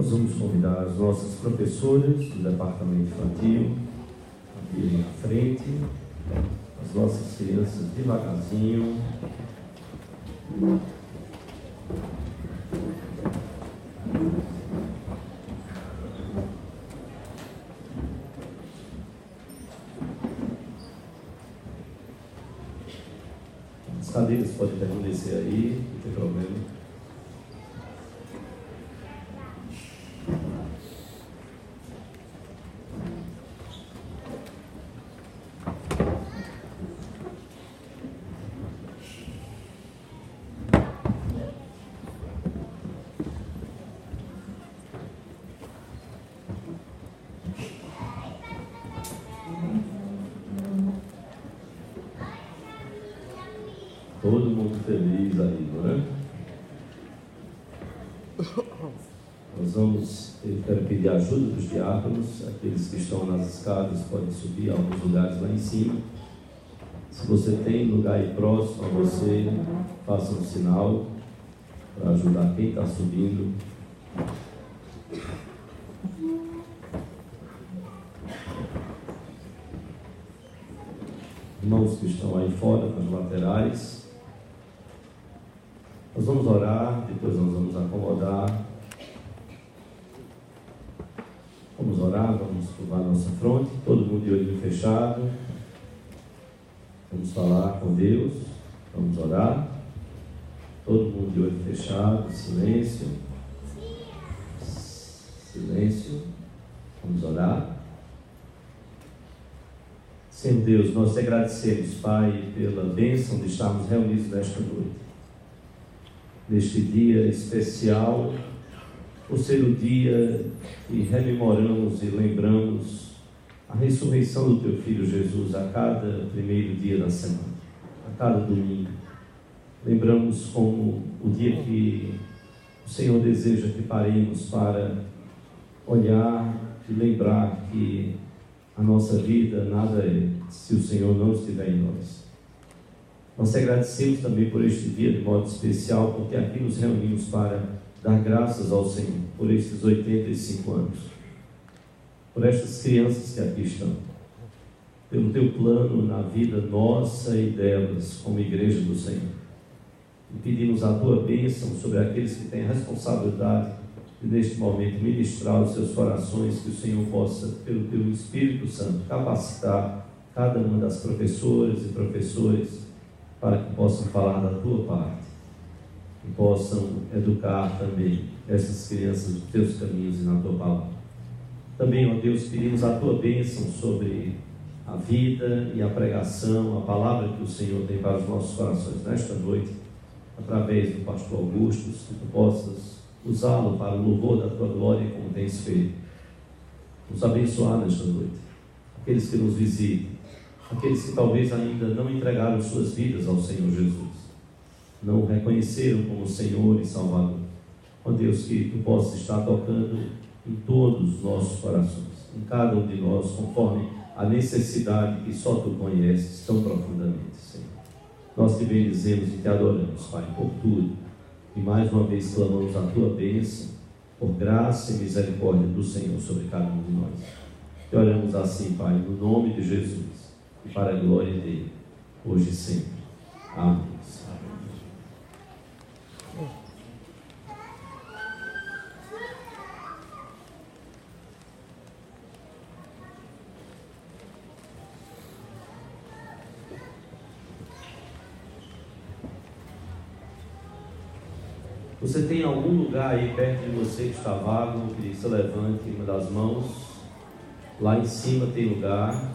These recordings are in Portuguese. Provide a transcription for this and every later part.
Nós vamos convidar as nossas professoras do departamento infantil a virem à frente, as nossas crianças devagarzinho. As cadeiras podem permanecer aí, não tem problema. Todo mundo feliz aí, não é? Nós vamos, eu quero pedir a ajuda dos diáconos, aqueles que estão nas escadas podem subir a alguns lugares lá em cima. Se você tem lugar aí próximo a você, faça um sinal para ajudar quem está subindo. Irmãos que estão aí fora, nas laterais. Nós vamos orar, depois nós vamos acomodar. Vamos orar, vamos curvar nossa fronte, todo mundo de olho fechado. Vamos falar com Deus, vamos orar. Todo mundo de olho fechado, silêncio. Silêncio. Vamos orar. Senhor Deus, nós te agradecemos, Pai, pela bênção de estarmos reunidos nesta noite. Neste dia especial, por ser o dia que rememoramos e lembramos a ressurreição do Teu Filho Jesus a cada primeiro dia da semana, a cada domingo. Lembramos como o dia que o Senhor deseja que paremos para olhar e lembrar que a nossa vida nada é se o Senhor não estiver em nós. Nós te agradecemos também por este dia de modo especial, porque aqui nos reunimos para dar graças ao Senhor por estes 85 anos, por estas crianças que aqui estão, pelo Teu plano na vida nossa e delas como igreja do Senhor. E pedimos a Tua bênção sobre aqueles que têm a responsabilidade de neste momento ministrar os seus corações, que o Senhor possa, pelo Teu Espírito Santo, capacitar cada uma das professoras e professores para que possam falar da Tua parte e possam educar também essas crianças dos Teus caminhos e na Tua palavra. Também, ó Deus, pedimos a Tua bênção sobre a vida e a pregação, a palavra que o Senhor tem para os nossos corações nesta noite, através do pastor Augusto, que Tu possas usá-lo para o louvor da Tua glória, como tens feito. Nos abençoar nesta noite. Aqueles que nos visitam, aqueles que talvez ainda não entregaram suas vidas ao Senhor Jesus, não o reconheceram como Senhor e Salvador. Ó Deus, que Tu possas estar tocando em todos os nossos corações, em cada um de nós, conforme a necessidade que só Tu conheces tão profundamente, Senhor. Nós Te bendizemos e Te adoramos, Pai, por tudo. E mais uma vez clamamos a Tua bênção, por graça e misericórdia do Senhor sobre cada um de nós. Te oramos assim, Pai, no nome de Jesus, e para a glória dele, hoje e sempre. Amém. Você tem algum lugar aí perto de você que está vago? Eu queria que você levante uma das mãos. Lá em cima tem lugar.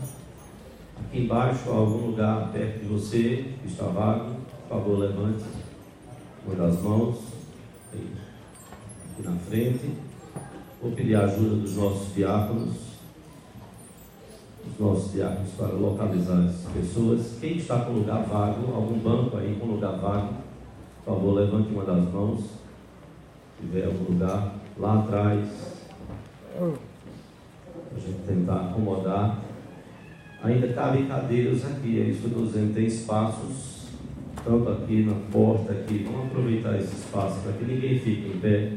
Aqui embaixo há algum lugar perto de você que está vago. Por favor, levante uma das mãos. Aqui na frente. Vou pedir a ajuda dos nossos diáconos. Os nossos diáconos para localizar essas pessoas. Quem está com lugar vago, algum banco aí com lugar vago, por favor, levante uma das mãos. Se tiver algum lugar lá atrás, a gente tentar acomodar. Ainda cabem cadeiras aqui, é isso que eu estou dizendo, tem espaços, tanto aqui na porta aqui. Vamos aproveitar esse espaço para que ninguém fique em pé.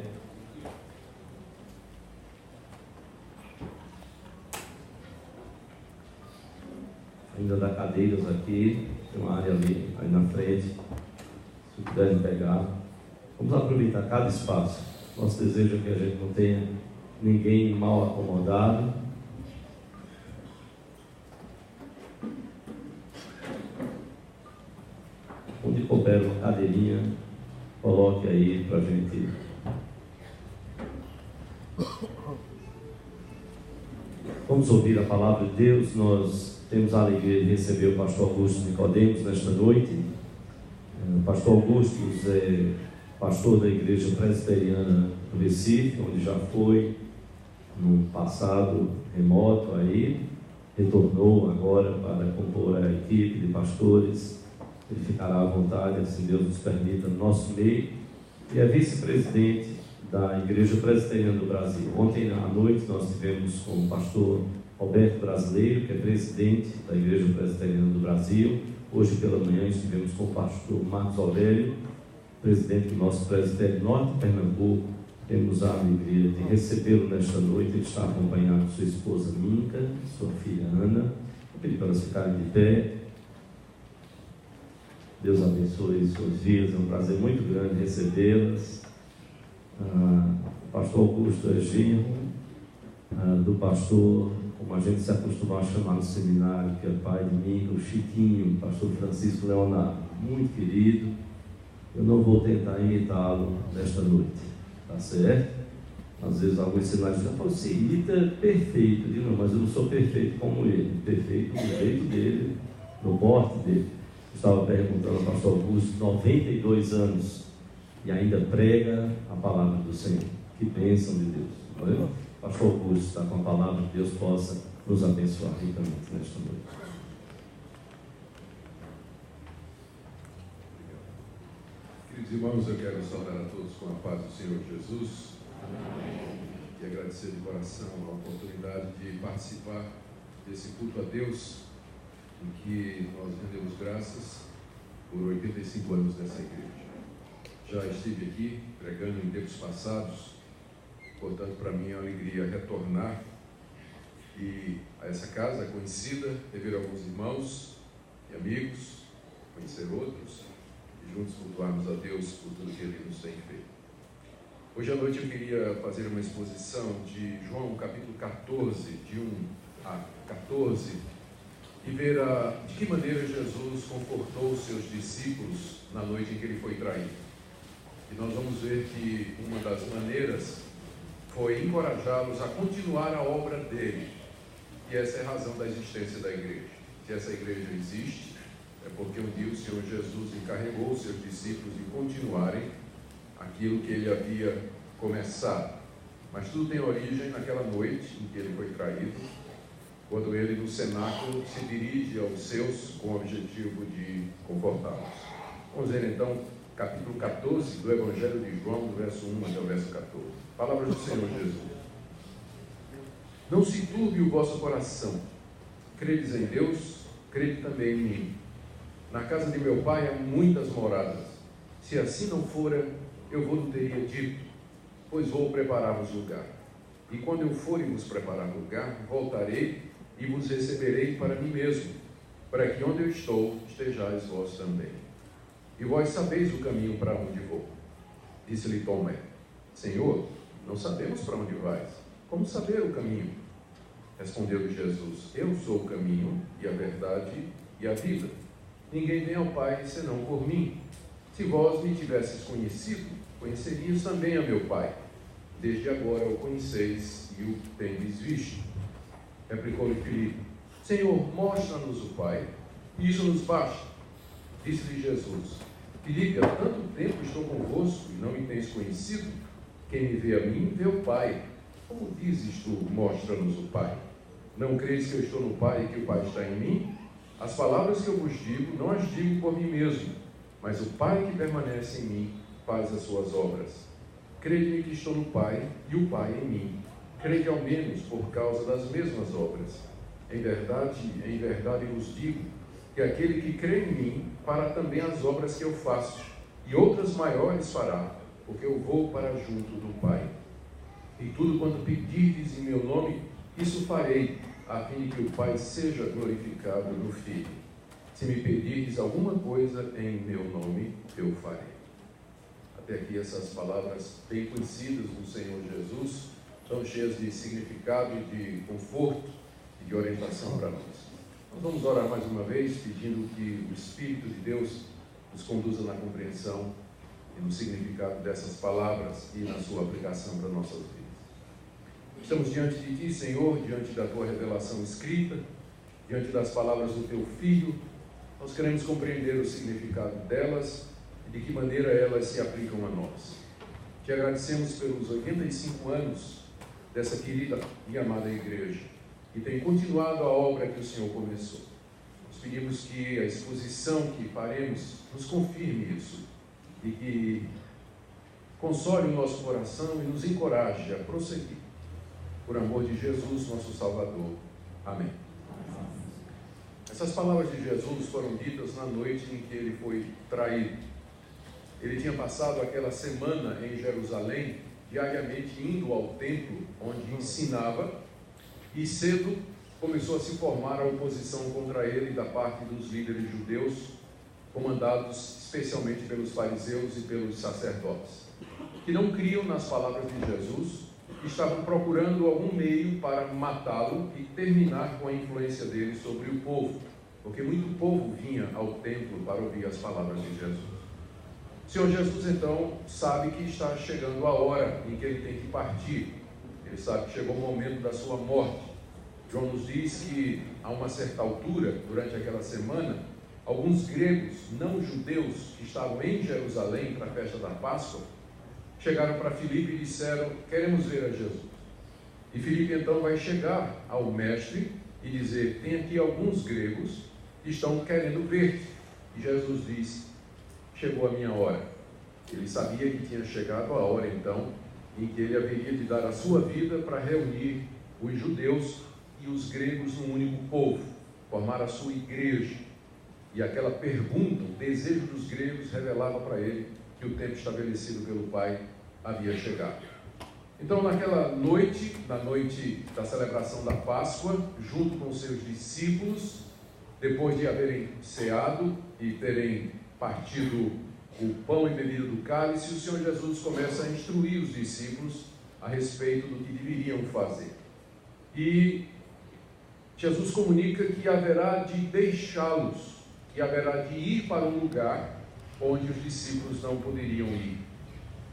ainda dá cadeiras aqui, tem uma área ali, aí na frente, se puderem pegar. Vamos aproveitar cada espaço. Nosso desejo é que a gente não tenha ninguém mal acomodado. Onde couber uma cadeirinha, coloque aí para a gente. Vamos ouvir a palavra de Deus. Nós temos a alegria de receber o pastor Augusto Nicodemos nesta noite. O pastor Augusto é pastor da Igreja Presbiteriana do Recife, onde já foi no passado remoto aí, retornou agora para compor a equipe de pastores. Ele ficará à vontade, assim Deus nos permita, no nosso meio, e é vice-presidente da Igreja Presbiteriana do Brasil. Ontem à noite nós tivemos com o pastor Roberto Brasileiro, que é presidente da Igreja Presbiteriana do Brasil. Hoje pela manhã estivemos com o pastor Marcos Aurélio, presidente do nosso presbitério Norte de Pernambuco. Temos a alegria de recebê-lo nesta noite. Ele está acompanhado de sua esposa Minca, sua filha Ana. Vou pedir para elas ficarem de pé. Deus abençoe suas vidas, é um prazer muito grande recebê-las. O pastor Augusto é genro do pastor, como a gente se acostumou a chamar no seminário, que é pai de mim, o Chiquinho, pastor Francisco Leonardo, muito querido. Eu não vou tentar imitá-lo nesta noite, tá certo? Às vezes alguns sinais dizem, você imita perfeito. Eu digo, não, mas eu não sou perfeito como ele, perfeito do jeito dele, no porte dele. Estava perguntando ao pastor Augusto, 92 anos, e ainda prega a palavra do Senhor. Que bênção de Deus. Não é? Pastor Augusto está com a palavra, que Deus possa nos abençoar ricamente nesta noite. Queridos irmãos, eu quero saudar a todos com a paz do Senhor Jesus. Amém. E agradecer de coração a oportunidade de participar desse culto a Deus, em que nós rendemos graças por 85 anos dessa igreja. Já estive aqui pregando em tempos passados, portanto para mim é uma alegria retornar e a essa casa conhecida, rever alguns irmãos e amigos, conhecer outros e juntos cultuarmos a Deus por tudo que Ele nos tem feito. Hoje à noite eu queria fazer uma exposição de João capítulo 14, de 1 a 14, e ver de que maneira Jesus confortou os seus discípulos na noite em que ele foi traído. E nós vamos ver que uma das maneiras foi encorajá-los a continuar a obra dele. E essa é a razão da existência da igreja. Se essa igreja existe, é porque um dia o Senhor Jesus encarregou os seus discípulos de continuarem aquilo que ele havia começado. Mas tudo tem origem naquela noite em que ele foi traído, quando ele no cenáculo se dirige aos seus com o objetivo de confortá-los. Vamos ver então capítulo 14 do Evangelho de João, do verso 1 até o verso 14. Palavras do Senhor Jesus. Não se turbe o vosso coração. Credes em Deus, crede também em mim. Na casa de meu pai há muitas moradas. Se assim não fora, eu vos teria dito, pois vou preparar-vos lugar. E quando eu for e vos preparar lugar, voltarei e vos receberei para mim mesmo, para que onde eu estou, estejais vós também. E vós sabeis o caminho para onde vou. Disse-lhe Tomé, Senhor, não sabemos para onde vais. Como saber o caminho? Respondeu-lhe Jesus, eu sou o caminho e a verdade e a vida. Ninguém vem ao Pai senão por mim. Se vós me tivesses conhecido, conhecerias também a meu Pai. Desde agora o conheceis e o tendes visto. Replicou-lhe Filipe, Senhor, mostra-nos o Pai, e isso nos basta. Disse-lhe Jesus, Filipe, há tanto tempo estou convosco e não me tens conhecido? Quem me vê a mim, vê o Pai. Como dizes tu, mostra-nos o Pai? Não crees que eu estou no Pai e que o Pai está em mim? As palavras que eu vos digo, não as digo por mim mesmo, mas o Pai que permanece em mim faz as suas obras. Crede-me que estou no Pai e o Pai em mim. Crede ao menos por causa das mesmas obras. Em verdade vos digo que aquele que crê em mim fará também as obras que eu faço, e outras maiores fará, porque eu vou para junto do Pai. E tudo quanto pedirdes em meu nome, isso farei, a fim de que o Pai seja glorificado no Filho. Se me pedires alguma coisa em meu nome, eu farei. Até aqui essas palavras bem conhecidas do Senhor Jesus, tão cheias de significado e de conforto e de orientação para nós. Nós vamos orar mais uma vez, pedindo que o Espírito de Deus nos conduza na compreensão e no significado dessas palavras e na sua aplicação para nossas vidas. Estamos diante de Ti, Senhor, diante da Tua revelação escrita, diante das palavras do Teu Filho. Nós queremos compreender o significado delas e de que maneira elas se aplicam a nós. Te agradecemos pelos 85 anos dessa querida e amada igreja, que tem continuado a obra que o Senhor começou. Nós pedimos que a exposição que faremos nos confirme isso e que console o nosso coração e nos encoraje a prosseguir. Por amor de Jesus, nosso Salvador. Amém. Essas palavras de Jesus foram ditas na noite em que ele foi traído. Ele tinha passado aquela semana em Jerusalém, diariamente indo ao templo onde ensinava, e cedo começou a se formar a oposição contra ele da parte dos líderes judeus, comandados especialmente pelos fariseus e pelos sacerdotes, que não criam nas palavras de Jesus, que estavam procurando algum meio para matá-lo e terminar com a influência dele sobre o povo, porque muito povo vinha ao templo para ouvir as palavras de Jesus. O Senhor Jesus, então, sabe que está chegando a hora em que ele tem que partir. Ele sabe que chegou o momento da sua morte. João nos diz que, a uma certa altura, durante aquela semana, alguns gregos não judeus que estavam em Jerusalém para a festa da Páscoa, chegaram para Filipe e disseram: queremos ver a Jesus. E Filipe então vai chegar ao mestre e dizer: tem aqui alguns gregos que estão querendo ver-te. E Jesus diz: chegou a minha hora. Ele sabia que tinha chegado a hora então em que ele haveria de dar a sua vida para reunir os judeus e os gregos num único povo, formar a sua igreja. E aquela pergunta, o desejo dos gregos, revelava para ele que o tempo estabelecido pelo Pai havia chegado. Então, naquela noite, na noite da celebração da Páscoa, junto com seus discípulos, depois de haverem ceado e terem partido o pão e bebido do cálice, o Senhor Jesus começa a instruir os discípulos a respeito do que deveriam fazer. E Jesus comunica que haverá de deixá-los, que haverá de ir para um lugar onde os discípulos não poderiam ir.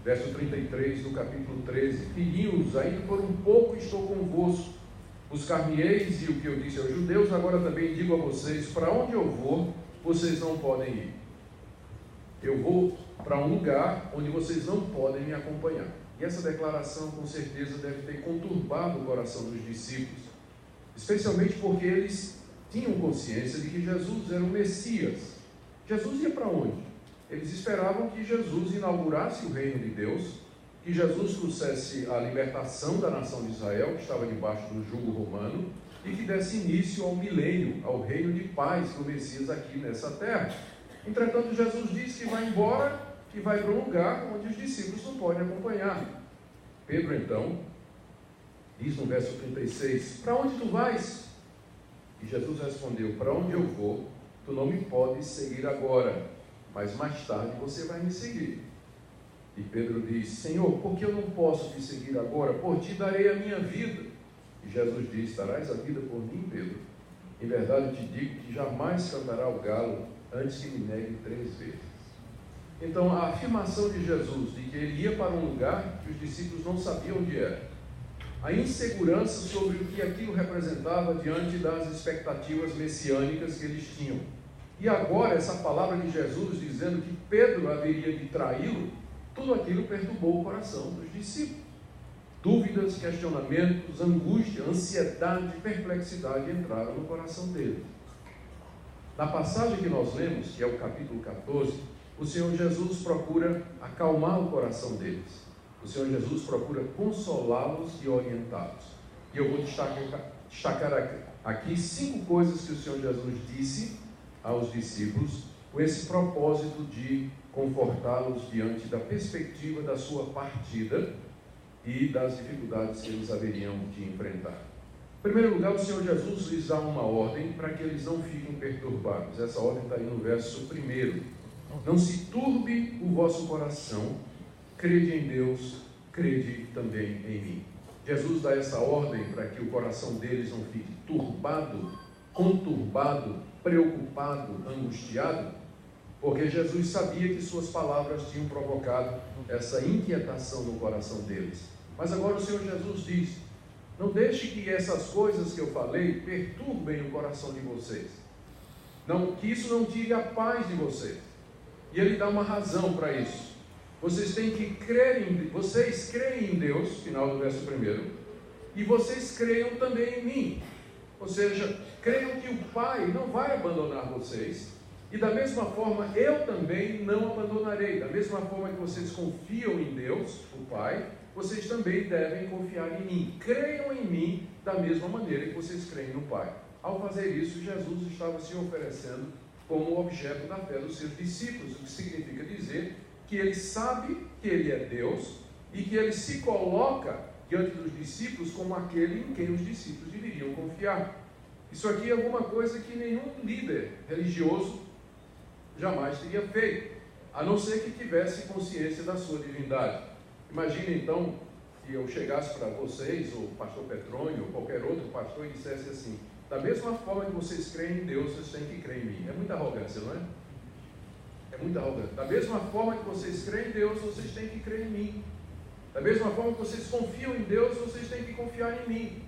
Verso 33 do capítulo 13: filhinhos, ainda por um pouco estou convosco, buscar-me-eis, e o que eu disse aos judeus, agora também digo a vocês: para onde eu vou, vocês não podem ir. Eu vou para um lugar onde vocês não podem me acompanhar. E essa declaração, com certeza, deve ter conturbado o coração dos discípulos, especialmente porque eles tinham consciência de que Jesus era o Messias. Jesus ia para onde? Eles esperavam que Jesus inaugurasse o reino de Deus, que Jesus trouxesse a libertação da nação de Israel, que estava debaixo do jugo romano, e que desse início ao milênio, ao reino de paz do Messias aqui nessa terra. Entretanto, Jesus diz que vai embora e vai para um lugar onde os discípulos não podem acompanhar. Pedro, então, diz no verso 36, para onde tu vais? E Jesus respondeu, para onde eu vou, tu não me podes seguir agora, mas mais tarde você vai me seguir. E Pedro diz, Senhor, por que eu não posso te seguir agora? Por ti darei a minha vida. E Jesus diz, darás a vida por mim, Pedro? Em verdade eu te digo que jamais cantará o galo antes que me negue 3 vezes. Então, a afirmação de Jesus de que ele ia para um lugar que os discípulos não sabiam onde era, a insegurança sobre o que aquilo representava diante das expectativas messiânicas que eles tinham. E agora, essa palavra de Jesus dizendo que Pedro haveria de traí-lo, tudo aquilo perturbou o coração dos discípulos. Dúvidas, questionamentos, angústia, ansiedade, perplexidade entraram no coração deles. Na passagem que nós lemos, que é o capítulo 14, o Senhor Jesus procura acalmar o coração deles. O Senhor Jesus procura consolá-los e orientá-los. E eu vou destacar aqui 5 coisas que o Senhor Jesus disse aos discípulos, com esse propósito de confortá-los diante da perspectiva da sua partida e das dificuldades que eles haveriam de enfrentar. primeiro lugar, o Senhor Jesus lhes dá uma ordem para que eles não fiquem perturbados. Essa ordem está aí no verso 1. Não se turbe o vosso coração, crede em Deus, crede também em mim. Jesus dá essa ordem para que o coração deles não fique turbado, conturbado, preocupado, angustiado, porque Jesus sabia que suas palavras tinham provocado essa inquietação no coração deles. Mas agora o Senhor Jesus diz: não deixe que essas coisas que eu falei perturbem o coração de vocês. Não, que isso não tire a paz de vocês. E Ele dá uma razão para isso. Vocês têm que crer vocês creem em Deus, final do verso 1, e vocês creiam também em mim. Ou seja, creiam que o Pai não vai abandonar vocês, e da mesma forma eu também não abandonarei. Da mesma forma que vocês confiam em Deus, o Pai, vocês também devem confiar em mim. Creiam em mim da mesma maneira que vocês creem no Pai. Ao fazer isso, Jesus estava se oferecendo como objeto da fé dos seus discípulos, o que significa dizer que Ele sabe que Ele é Deus e que Ele se coloca diante dos discípulos como aquele em quem os discípulos deveriam confiar. Isso aqui é alguma coisa que nenhum líder religioso jamais teria feito, a não ser que tivesse consciência da sua divindade. Imagine então que eu chegasse para vocês, ou o pastor Petrônio, ou qualquer outro pastor, e dissesse assim: da mesma forma que vocês creem em Deus, vocês têm que crer em mim. É muita arrogância, não é? É muita arrogância. Da mesma forma que vocês creem em Deus, vocês têm que crer em mim. Da mesma forma que vocês confiam em Deus, vocês têm que confiar em mim.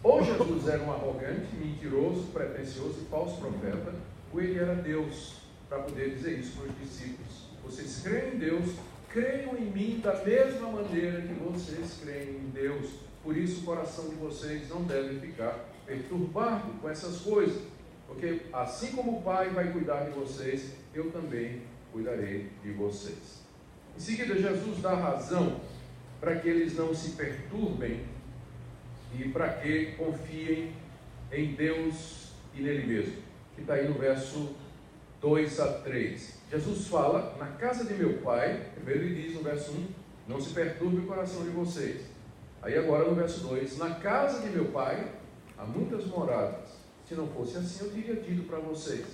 Ou Jesus era um arrogante, mentiroso, pretensioso e falso profeta, ou ele era Deus, para poder dizer isso para os discípulos: vocês creem em Deus, creiam em mim da mesma maneira que vocês creem em Deus. Por isso o coração de vocês não deve ficar perturbado com essas coisas, porque assim como o Pai vai cuidar de vocês, eu também cuidarei de vocês. Em seguida, Jesus dá razão para que eles não se perturbem e para que confiem em Deus e nele mesmo, que está aí no verso 2 a 3. Jesus fala: na casa de meu Pai, primeiro ele diz no verso 1, não se perturbe o coração de vocês. Aí agora no verso 2, na casa de meu Pai há muitas moradas. Se não fosse assim, eu teria dito para vocês.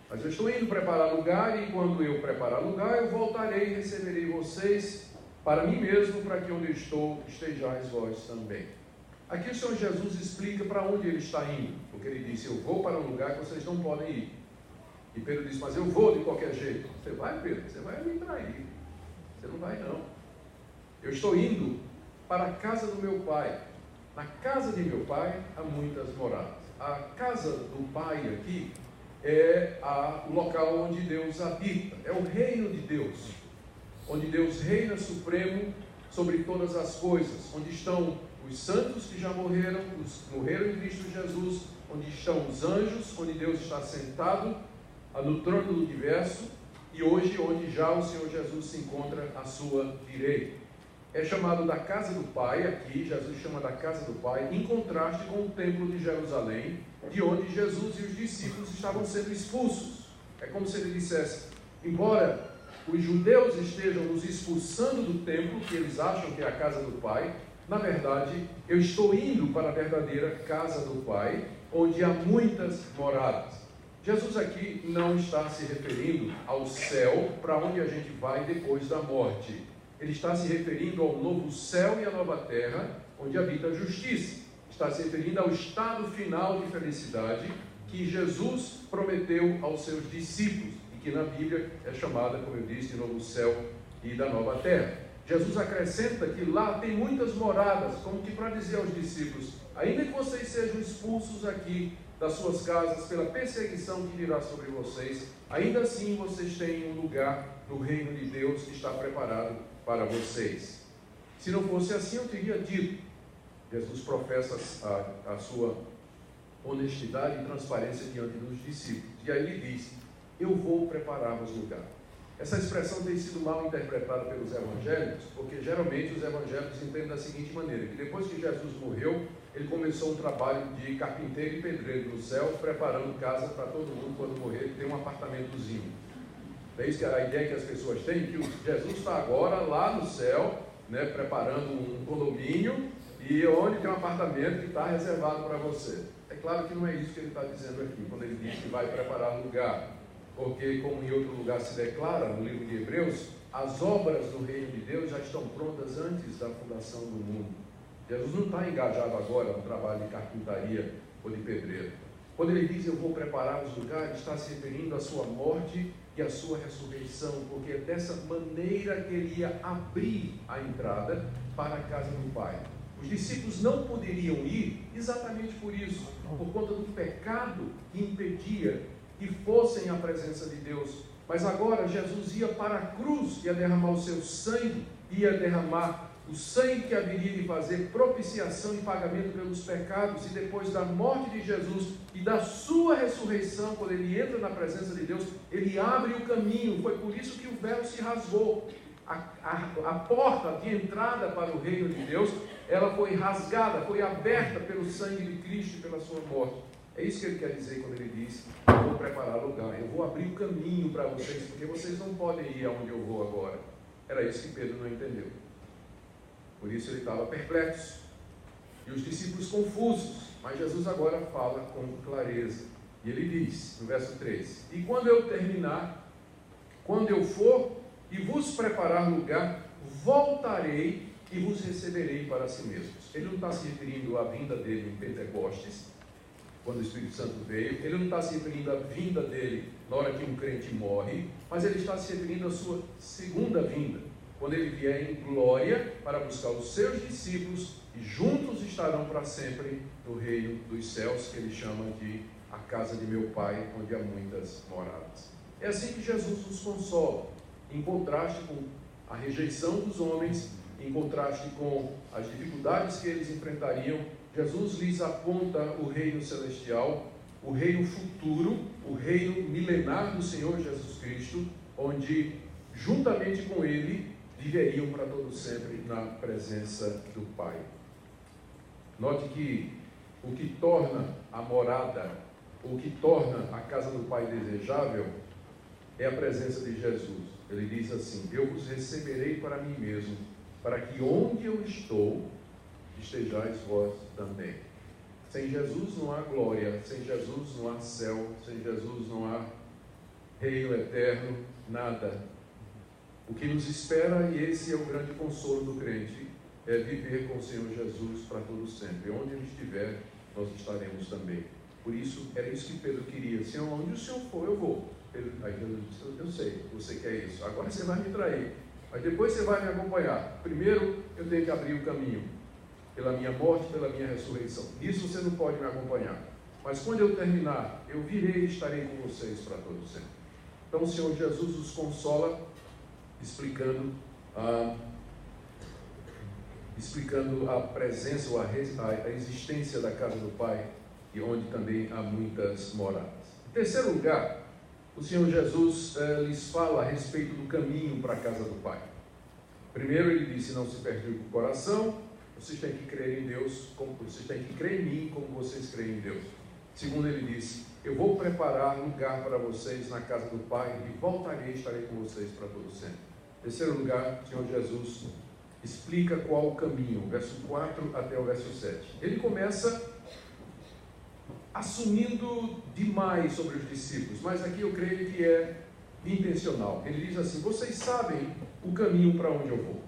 Mas eu estou indo preparar lugar, e quando eu preparar lugar, eu voltarei e receberei vocês para mim mesmo, para que onde eu estou, estejais vós também. Aqui o Senhor Jesus explica para onde ele está indo, porque ele disse: eu vou para um lugar que vocês não podem ir. E Pedro disse: mas eu vou de qualquer jeito. Você vai, Pedro? Você vai me trair. Você não vai, não. Eu estou indo para a casa do meu Pai. Na casa de meu Pai há muitas moradas. A casa do Pai aqui é o local onde Deus habita, é o reino de Deus, onde Deus reina supremo sobre todas as coisas, onde estão os santos que já morreram, morreram em Cristo Jesus, onde estão os anjos, onde Deus está sentado no trono do universo, e hoje onde já o Senhor Jesus se encontra à sua direita. É chamado da casa do Pai, aqui Jesus chama da casa do Pai, em contraste com o templo de Jerusalém, de onde Jesus e os discípulos estavam sendo expulsos. É como se ele dissesse: embora os judeus estejam nos expulsando do templo, que eles acham que é a casa do Pai, na verdade, eu estou indo para a verdadeira casa do Pai, onde há muitas moradas. Jesus aqui não está se referindo ao céu, para onde a gente vai depois da morte. Ele está se referindo ao novo céu e à nova terra, onde habita a justiça. Está se referindo ao estado final de felicidade que Jesus prometeu aos seus discípulos, e que na Bíblia é chamada, como eu disse, de novo céu e da nova terra. Jesus acrescenta que lá tem muitas moradas, como que para dizer aos discípulos: ainda que vocês sejam expulsos aqui das suas casas pela perseguição que virá sobre vocês, ainda assim vocês têm um lugar no reino de Deus que está preparado para vocês. Se não fosse assim, eu teria dito. Jesus professa a sua honestidade e transparência diante dos discípulos, e aí ele diz: eu vou preparar-vos lugar. Essa expressão tem sido mal interpretada pelos evangélicos, porque geralmente os evangélicos entendem da seguinte maneira: que depois que Jesus morreu, ele começou um trabalho de carpinteiro e pedreiro no céu, preparando casa para todo mundo quando morrer, ter um apartamentozinho. É isso que a ideia que as pessoas têm, que Jesus está agora lá no céu, né, preparando um condomínio, e onde tem um apartamento que está reservado para você. É claro que não é isso que ele está dizendo aqui, quando ele diz que vai preparar lugar, porque, como em outro lugar se declara, no livro de Hebreus, as obras do reino de Deus já estão prontas antes da fundação do mundo. Jesus não está engajado agora no trabalho de carpintaria ou de pedreiro. Quando ele diz, eu vou preparar os lugares, está se referindo à sua morte e à sua ressurreição, porque é dessa maneira que ele ia abrir a entrada para a casa do Pai. Os discípulos não poderiam ir exatamente por isso, por conta do pecado que impedia que fossem à presença de Deus. Mas agora Jesus ia para a cruz, ia derramar o seu sangue, ia derramar o sangue que haveria de fazer propiciação e pagamento pelos pecados, e depois da morte de Jesus e da sua ressurreição, quando ele entra na presença de Deus, ele abre o caminho. Foi por isso que o véu se rasgou. A porta de entrada para o reino de Deus, ela foi rasgada, foi aberta pelo sangue de Cristo e pela sua morte. É isso que ele quer dizer quando ele diz, eu vou preparar lugar, eu vou abrir o caminho para vocês, porque vocês não podem ir aonde eu vou agora. Era isso que Pedro não entendeu. Por isso ele estava perplexo, e os discípulos confusos, mas Jesus agora fala com clareza, e ele diz, no verso 3, e quando eu terminar, quando eu for e vos preparar lugar, voltarei e vos receberei para si mesmos. Ele não está se referindo à vinda dele em Pentecostes, quando o Espírito Santo veio, ele não está se referindo à vinda dele na hora que um crente morre, mas ele está se referindo à sua segunda vinda, quando ele vier em glória para buscar os seus discípulos, e juntos estarão para sempre no reino dos céus, que ele chama de a casa de meu Pai, onde há muitas moradas. É assim que Jesus nos consola, em contraste com a rejeição dos homens, em contraste com as dificuldades que eles enfrentariam. Jesus lhes aponta o reino celestial, o reino futuro, o reino milenar do Senhor Jesus Cristo, onde, juntamente com ele, viveriam para todo sempre na presença do Pai. Note que o que torna a morada, o que torna a casa do Pai desejável, é a presença de Jesus. Ele diz assim, eu vos receberei para mim mesmo, para que onde eu estou, estejais vós também. Sem Jesus não há glória, sem Jesus não há céu, sem Jesus não há reino eterno, nada. O que nos espera, e esse é o grande consolo do crente, é viver com o Senhor Jesus para todo sempre. Onde Ele estiver, nós estaremos também. Por isso, era isso que Pedro queria. Senhor, onde o Senhor for, eu vou. Aí Jesus disse, eu sei, você quer isso. Agora você vai me trair, mas depois você vai me acompanhar. Primeiro, eu tenho que abrir o caminho, pela minha morte, pela minha ressurreição. Nisso você não pode me acompanhar. Mas quando eu terminar, eu virei e estarei com vocês para todo sempre. Então o Senhor Jesus os consola, explicando a presença ou a existência da casa do Pai, e onde também há muitas moradas. Em terceiro lugar, o Senhor Jesus lhes fala a respeito do caminho para a casa do Pai. Primeiro ele disse, não se perturbe o coração, vocês têm que crer em Deus, vocês têm que crer em mim como vocês creem em Deus. Segundo ele disse, eu vou preparar lugar para vocês na casa do Pai, e voltarei e estarei com vocês para todo sempre. Em terceiro lugar, o Senhor Jesus explica qual o caminho, verso 4 até o verso 7. Ele começa assumindo demais sobre os discípulos, mas aqui eu creio que é intencional. Ele diz assim, vocês sabem o caminho para onde eu vou.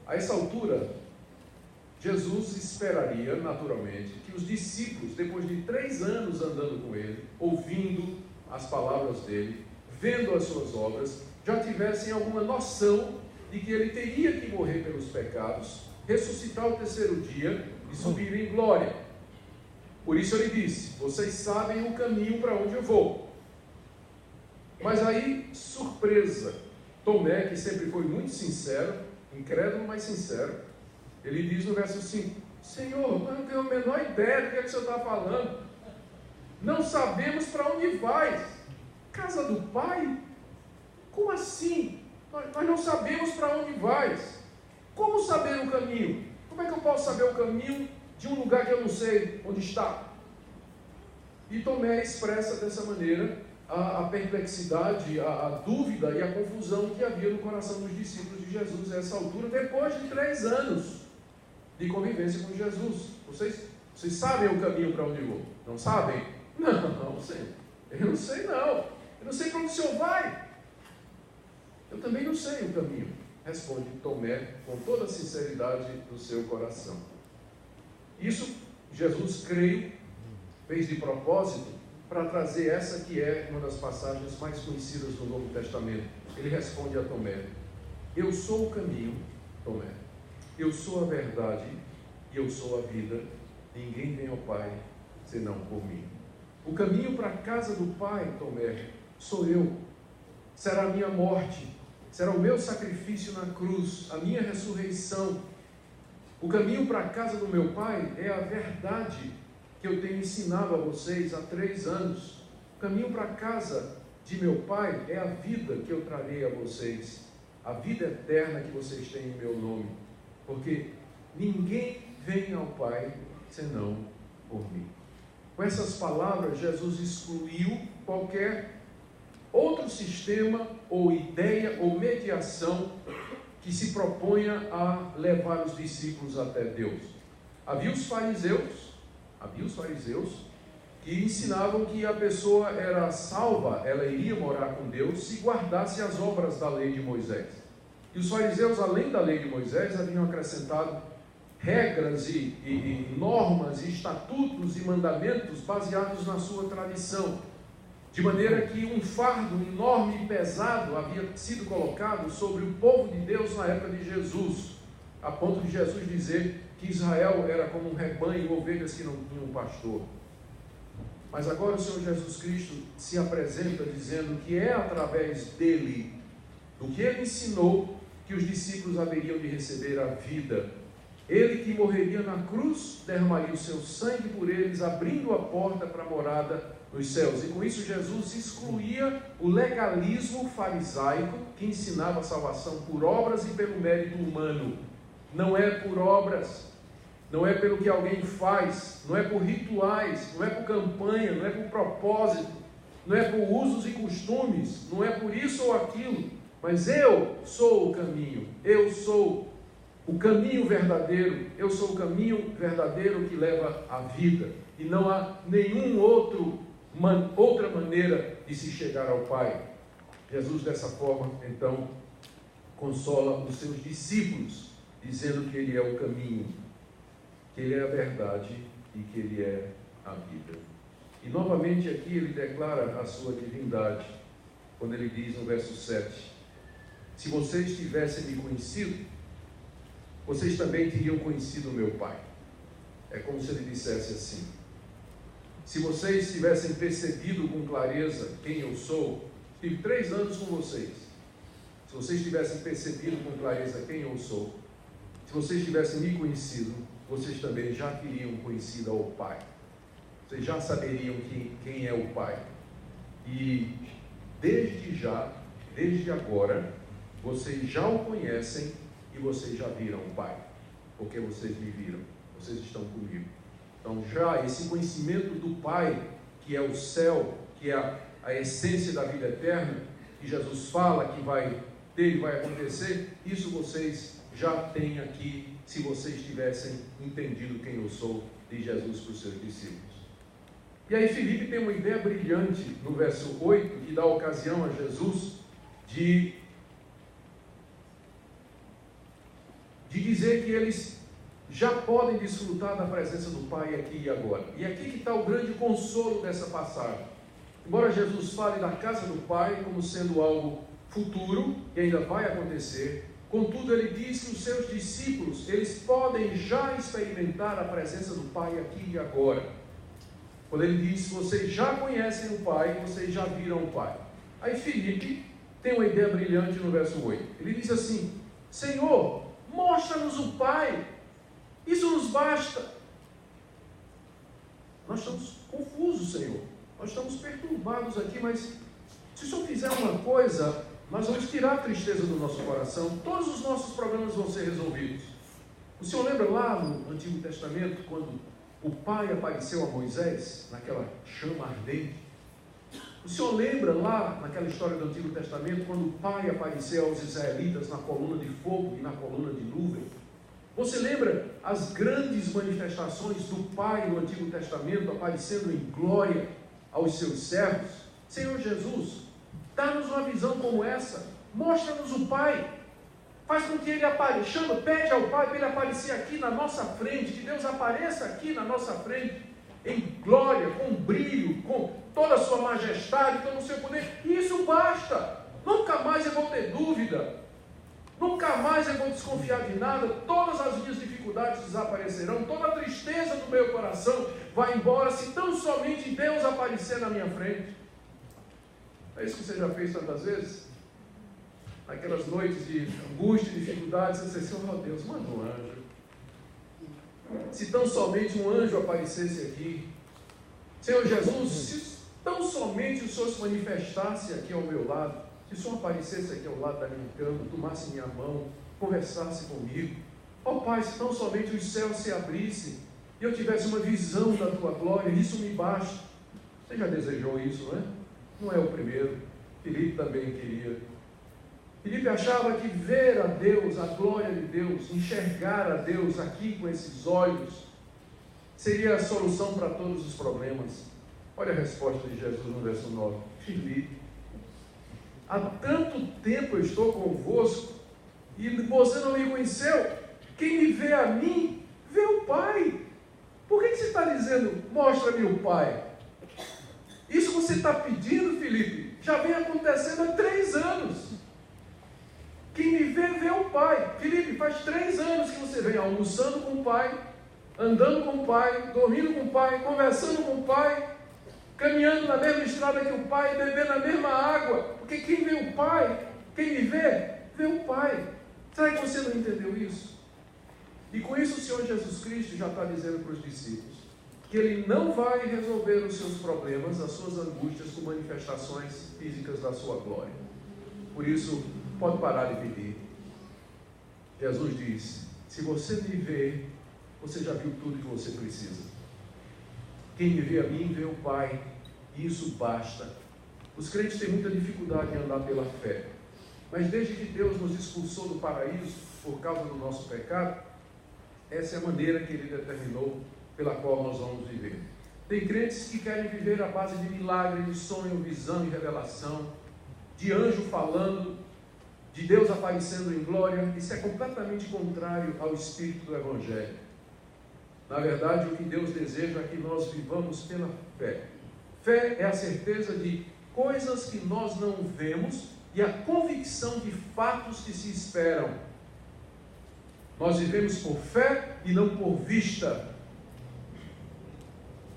A essa altura, Jesus esperaria, naturalmente, que os discípulos, depois de 3 anos andando com ele, ouvindo as palavras dele, vendo as suas obras, já tivessem alguma noção de que ele teria que morrer pelos pecados, ressuscitar ao terceiro dia e subir em glória. Por isso ele disse, vocês sabem o caminho para onde eu vou. Mas aí, surpresa, Tomé, que sempre foi muito sincero, incrédulo, mas sincero, ele diz no verso 5, Senhor, eu não tenho a menor ideia do que é que o Senhor está falando. Não sabemos para onde vais. Casa do Pai? Como assim? Nós não sabemos para onde vais. Como saber o caminho? Como é que eu posso saber o caminho de um lugar que eu não sei onde está? E Tomé expressa dessa maneira a perplexidade, a dúvida e a confusão que havia no coração dos discípulos de Jesus a essa altura, depois de 3 anos. de convivência com Jesus. Vocês sabem o caminho para onde eu vou? Não sabem? Não, Senhor. Eu não sei não. Eu não sei para onde o Senhor vai. Eu também não sei o caminho. Responde Tomé com toda a sinceridade do seu coração. Isso Jesus, creio, fez de propósito para trazer essa que é uma das passagens mais conhecidas do Novo Testamento. Ele responde a Tomé: eu sou o caminho, Tomé, eu sou a verdade e eu sou a vida. Ninguém vem ao Pai senão por mim. O caminho para a casa do Pai, Tomé, sou eu. Será a minha morte, será o meu sacrifício na cruz, a minha ressurreição. O caminho para a casa do meu Pai é a verdade que eu tenho ensinado a vocês há 3 anos. O caminho para a casa de meu Pai é a vida que eu trarei a vocês, a vida eterna que vocês têm em meu nome, porque ninguém vem ao Pai senão por mim. Com essas palavras, Jesus excluiu qualquer outro sistema ou ideia ou mediação que se proponha a levar os discípulos até Deus. Havia os fariseus que ensinavam que a pessoa era salva, ela iria morar com Deus se guardasse as obras da lei de Moisés. E os fariseus, além da lei de Moisés, haviam acrescentado regras e normas, e estatutos e mandamentos baseados na sua tradição, de maneira que um fardo enorme e pesado havia sido colocado sobre o povo de Deus na época de Jesus, a ponto de Jesus dizer que Israel era como um rebanho, ovelhas que não tinham um pastor. Mas agora o Senhor Jesus Cristo se apresenta dizendo que é através dele, do que ele ensinou, que os discípulos haveriam de receber a vida. Ele que morreria na cruz, derramaria o seu sangue por eles, abrindo a porta para a morada nos céus. E com isso Jesus excluía o legalismo farisaico, que ensinava a salvação por obras e pelo mérito humano. Não é por obras, não é pelo que alguém faz, não é por rituais, não é por campanha, não é por propósito, não é por usos e costumes, não é por isso ou aquilo, mas eu sou o caminho, eu sou o caminho verdadeiro, eu sou o caminho verdadeiro que leva à vida, e não há nenhuma outra maneira de se chegar ao Pai. Jesus dessa forma então consola os seus discípulos, dizendo que Ele é o caminho, que Ele é a verdade e que Ele é a vida. E novamente aqui Ele declara a sua divindade, quando Ele diz no verso 7, se vocês tivessem me conhecido, vocês também teriam conhecido o meu Pai. É como se Ele dissesse assim: se vocês tivessem percebido com clareza quem eu sou, tive 3 anos com vocês, se vocês tivessem percebido com clareza quem eu sou, se vocês tivessem me conhecido, vocês também já teriam conhecido ao Pai. Vocês já saberiam quem é o Pai. E desde agora, vocês já o conhecem e vocês já viram o Pai, porque vocês me viram, vocês estão comigo. Então já esse conhecimento do Pai, que é o céu, que é a essência da vida eterna, que Jesus fala que vai ter e vai acontecer, isso vocês já têm aqui, se vocês tivessem entendido quem eu sou, de Jesus para os seus discípulos. E aí Filipe tem uma ideia brilhante no verso 8, que dá ocasião a Jesus de dizer que eles já podem desfrutar da presença do Pai aqui e agora. E aqui que está o grande consolo dessa passagem. Embora Jesus fale da casa do Pai como sendo algo futuro, que ainda vai acontecer, contudo ele diz que os seus discípulos, eles podem já experimentar a presença do Pai aqui e agora. Quando ele diz, vocês já conhecem o Pai, vocês já viram o Pai. Aí Filipe tem uma ideia brilhante no verso 8. Ele diz assim: Senhor, mostra-nos o Pai, isso nos basta. Nós estamos confusos, Senhor, nós estamos perturbados aqui, mas se o Senhor fizer uma coisa, nós vamos tirar a tristeza do nosso coração, todos os nossos problemas vão ser resolvidos. O Senhor lembra lá no Antigo Testamento, quando o Pai apareceu a Moisés, naquela chama ardente? O Senhor lembra lá, naquela história do Antigo Testamento, quando o Pai apareceu aos israelitas na coluna de fogo e na coluna de nuvem? Você lembra as grandes manifestações do Pai no Antigo Testamento aparecendo em glória aos seus servos? Senhor Jesus, dá-nos uma visão como essa, mostra-nos o Pai, faz com que Ele apareça, pede ao Pai para Ele aparecer aqui na nossa frente, que Deus apareça aqui na nossa frente, em glória, com brilho, com toda a sua majestade, todo o seu poder, e isso basta. Nunca mais eu vou ter dúvida, nunca mais eu vou desconfiar de nada, todas as minhas dificuldades desaparecerão, toda a tristeza do meu coração vai embora, se tão somente Deus aparecer na minha frente. É isso que você já fez tantas vezes? Naquelas noites de angústia e dificuldades, você disse, oh Deus, manda um anjo. Se tão somente um anjo aparecesse aqui. Senhor Jesus, se tão somente o Senhor se manifestasse aqui ao meu lado, se o Senhor aparecesse aqui ao lado da minha cama, tomasse minha mão, conversasse comigo. Ó Pai, se tão somente os céus se abrissem e eu tivesse uma visão da Tua glória, isso me basta. Você já desejou isso, não é? Não é o primeiro. Filipe também queria. Filipe achava que ver a Deus, a glória de Deus, enxergar a Deus aqui com esses olhos, seria a solução para todos os problemas. Olha a resposta de Jesus no verso 9. Filipe, há tanto tempo eu estou convosco e você não me conheceu. Quem me vê a mim, vê o Pai. Por que você está dizendo, mostra-me o Pai? Isso que você está pedindo, Filipe, já vem acontecendo há 3 anos. Quem me vê, vê o Pai. Filipe, faz 3 anos que você vem almoçando com o Pai, andando com o Pai, dormindo com o Pai, conversando com o Pai, caminhando na mesma estrada que o Pai, bebendo a mesma água. Porque quem vê o Pai, quem me vê, vê o Pai. Será que você não entendeu isso? E com isso o Senhor Jesus Cristo já está dizendo para os discípulos que Ele não vai resolver os seus problemas, as suas angústias com manifestações físicas da sua glória. Por isso, pode parar de pedir. Jesus diz, se você me vê, você já viu tudo que você precisa. Quem me vê a mim, vê o Pai, e isso basta. Os crentes têm muita dificuldade em andar pela fé, mas desde que Deus nos expulsou do paraíso por causa do nosso pecado, essa é a maneira que Ele determinou pela qual nós vamos viver. Tem crentes que querem viver à base de milagre, de sonho, visão e revelação, de anjo falando, de Deus aparecendo em glória. Isso é completamente contrário ao espírito do Evangelho. Na verdade, o que Deus deseja é que nós vivamos pela fé. Fé é a certeza de coisas que nós não vemos e a convicção de fatos que se esperam. Nós vivemos por fé e não por vista.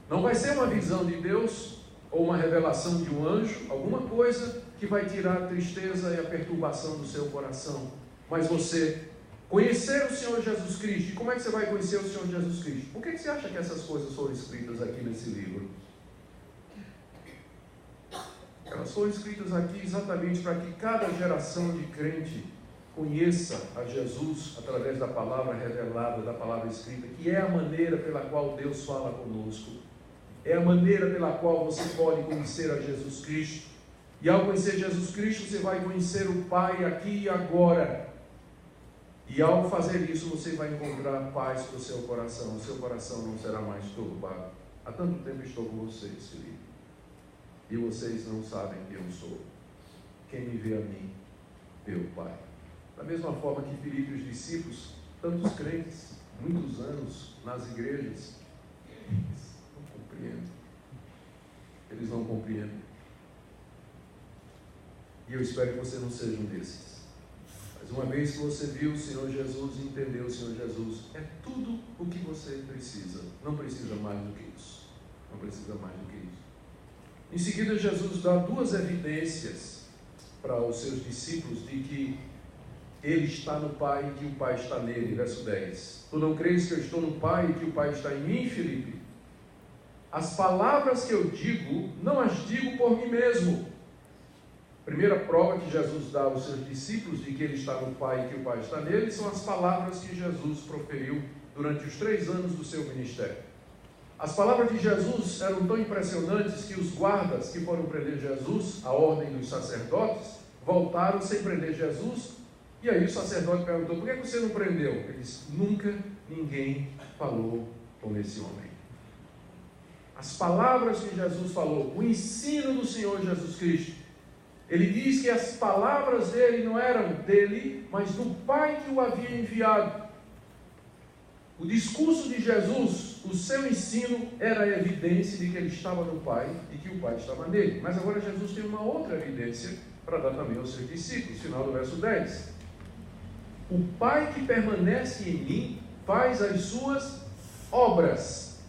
Não vai ser uma visão de Deus ou uma revelação de um anjo, alguma coisa que vai tirar a tristeza e a perturbação do seu coração. Mas você conhecer o Senhor Jesus Cristo. E como é que você vai conhecer o Senhor Jesus Cristo? Por que você acha que essas coisas foram escritas aqui nesse livro? Elas foram escritas aqui exatamente para que cada geração de crente conheça a Jesus através da palavra revelada, da palavra escrita, que é a maneira pela qual Deus fala conosco. É a maneira pela qual você pode conhecer a Jesus Cristo. E ao conhecer Jesus Cristo, você vai conhecer o Pai aqui e agora. E ao fazer isso, você vai encontrar paz para o seu coração. O seu coração não será mais turbado. Há tanto tempo estou com vocês, Filipe, e vocês não sabem quem eu sou. Quem me vê a mim, vê o Pai. Da mesma forma que Filipe e os discípulos, tantos crentes, muitos anos nas igrejas, eles não compreendem. Eles não compreendem. E eu espero que você não seja um desses. Mas uma vez que você viu o Senhor Jesus e entendeu o Senhor Jesus, é tudo o que você precisa. Não precisa mais do que isso. Não precisa mais do que isso. Em seguida, Jesus dá 2 evidências para os seus discípulos de que Ele está no Pai e que o Pai está nele. Verso 10. Tu não crês que eu estou no Pai e que o Pai está em mim, Filipe? As palavras que eu digo, não as digo por mim mesmo. Primeira prova que Jesus dá aos seus discípulos de que Ele está no Pai e que o Pai está nele, são as palavras que Jesus proferiu durante os 3 anos do seu ministério. As palavras de Jesus eram tão impressionantes que os guardas que foram prender Jesus, a ordem dos sacerdotes, voltaram sem prender Jesus, E aí o sacerdote perguntou: por que você não prendeu? Ele disse: nunca ninguém falou como esse homem. As palavras que Jesus falou, o ensino do Senhor Jesus Cristo, ele diz que as palavras dele não eram dele, mas do Pai que o havia enviado. O discurso de Jesus, o seu ensino, era a evidência de que ele estava no Pai e que o Pai estava nele. Mas agora Jesus tem uma outra evidência para dar também aos seus discípulos, final do verso 10. O Pai que permanece em mim faz as suas obras.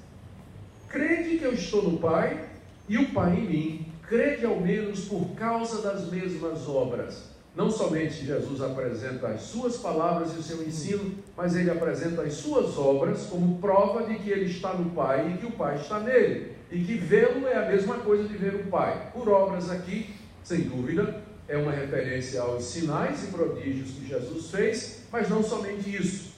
Crede que eu estou no Pai e o Pai em mim. Crede ao menos por causa das mesmas obras. Não somente Jesus apresenta as suas palavras e o seu ensino, mas ele apresenta as suas obras como prova de que ele está no Pai e que o Pai está nele. E que vê-lo é a mesma coisa de ver o Pai. Por obras aqui, sem dúvida, é uma referência aos sinais e prodígios que Jesus fez, mas não somente isso.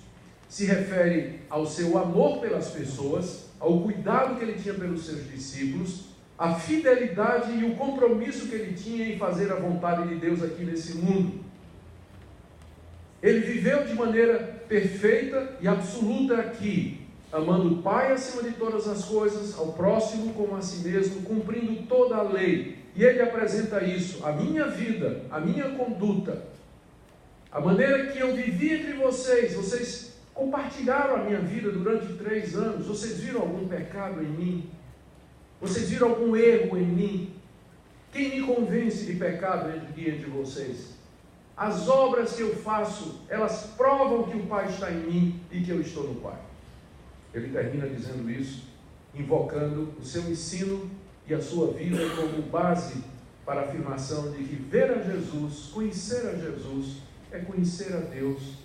Se refere ao seu amor pelas pessoas, ao cuidado que ele tinha pelos seus discípulos, a fidelidade e o compromisso que ele tinha em fazer a vontade de Deus aqui nesse mundo. Ele viveu de maneira perfeita e absoluta aqui, amando o Pai acima de todas as coisas, ao próximo como a si mesmo, cumprindo toda a lei. E ele apresenta isso, a minha vida, a minha conduta, a maneira que eu vivi entre vocês. Vocês compartilharam a minha vida durante 3 anos, vocês viram algum pecado em mim? Vocês viram algum erro em mim? Quem me convence de pecado entre vocês? As obras que eu faço, elas provam que o Pai está em mim e que eu estou no Pai. Ele termina dizendo isso, invocando o seu ensino e a sua vida como base para a afirmação de que ver a Jesus, conhecer a Jesus, é conhecer a Deus